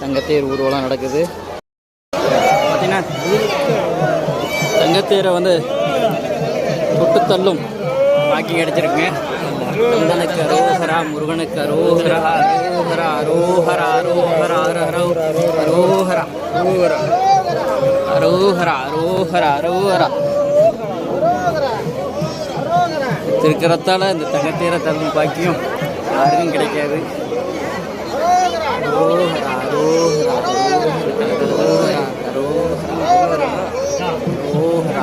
தங்கத்தேர் ஊர்வலம் நடக்குது. பார்த்தீங்கன்னா தங்கத்தேரை வந்து தொட்டு தள்ளும் பாக்கி கிடைச்சிருக்குங்க. கந்தனுக்கு அரோஹரா, முருகனுக்கு அரோஹரா, அரோஹரா அரோஹரா அரோஹரா அரோஹரா அரோஹரா அரோஹரா அரோஹரா அரோஹரா. திருக்கிறத்தால இந்த தங்கத்தேரை தள்ளும் பாக்கியம் யாருக்கும் கிடைக்காது. அரோஹரா அரோஹரா அரோஹரா அரோஹரா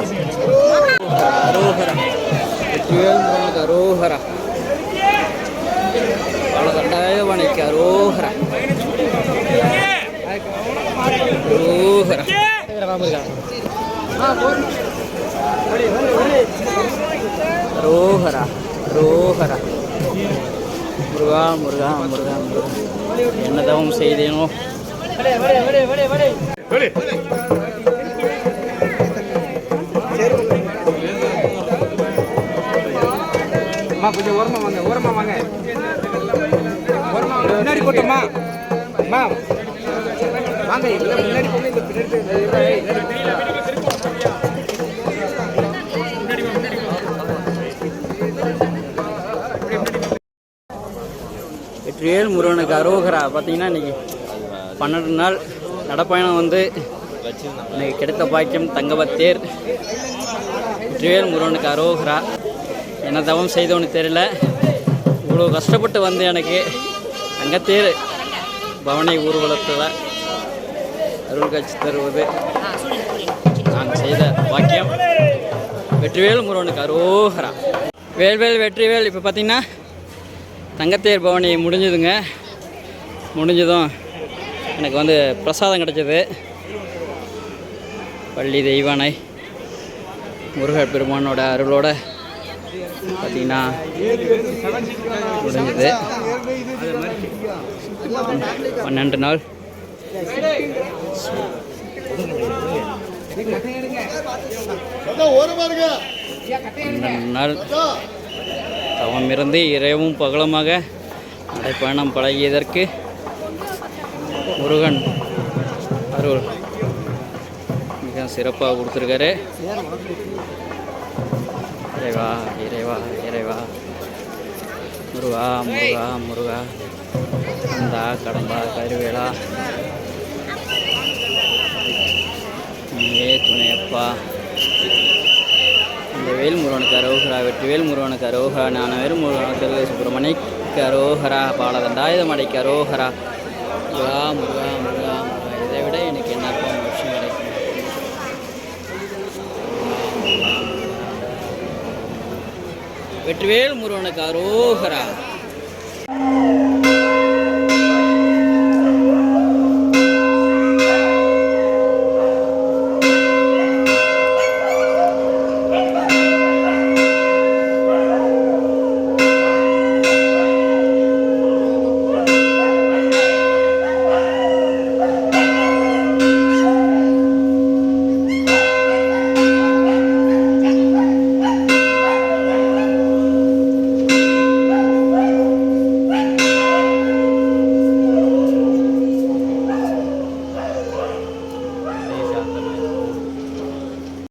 அரோஹரா. வெற்றிவேல் முருகனுக்கு அரோஹரா, பாலதண்டாயுதபாணிக்கு அரோஹரா அரோஹரா அரோஹரா அரோஹரா. முருகா முருகா முருகா முருகா, என்ன தவம் செய்தேனோ. கொஞ்சம் ஓரமா வாங்க, ஓரமா வாங்க, ஓரமா முன்னாடி போட்டோமா வாங்க, முன்னாடி போங்க. வெற்றிவேல் முருகனுக்கு அரோகரா. பார்த்தீங்கன்னா இன்றைக்கி 12 நாள் நடப்பயணம் வந்து எனக்கு கிடைத்த பாக்கியம் தங்கபத்தேர். வெற்றிவேல் முருகனுக்கு அரோகரா. என்ன தவம் செய்தோன்னு தெரியல, இவ்வளோ கஷ்டப்பட்டு வந்து எனக்கு தங்கத்தேர் பவனி ஊர்வலத்தில் அருள் காட்சி தருவது நான் செய்த பாக்கியம். வெற்றிவேல் முருகனுக்கு அரோகரா. வேல்வேல் வெற்றிவேல். இப்போ பார்த்திங்கன்னா தங்கத்தேர் பவனி முடிஞ்சுதுங்க. முடிஞ்சதும் எனக்கு வந்து பிரசாதம் கிடச்சிது. பள்ளி தெய்வானை முருகர் பெருமானோட அருளோட பார்த்தீங்கன்னா முடிஞ்சது. 12 நாள் 12 நாள் தவம் இருந்து இரவும் பகலமாக நடைப்பயணம் பழகியதற்கு முருகன் அருள் மிக சிறப்பாக கொடுத்துருக்காரு. இறைவா இறைவா இறைவா, முருகா முருகா முருகா, இந்த கடம்பா கருவேலா, நீயே துணையப்பா. இந்த வேல் முருகனுக்கு அரோகரா, வெற்றிவேல் முருகனுக்கு அரோகரா, ஞானவேல் முருகனுக்கு சுப்பிரமணிக்கு அரோகரா, பாலதண்டாயுதமடைக்கு அரோகரா. முருகா முருகா முருகா முருகா, இதை விட எனக்கு என்ன விஷயம் கிடைக்கும். வெற்றிவேல் முருகனுக்கு அரோகரா.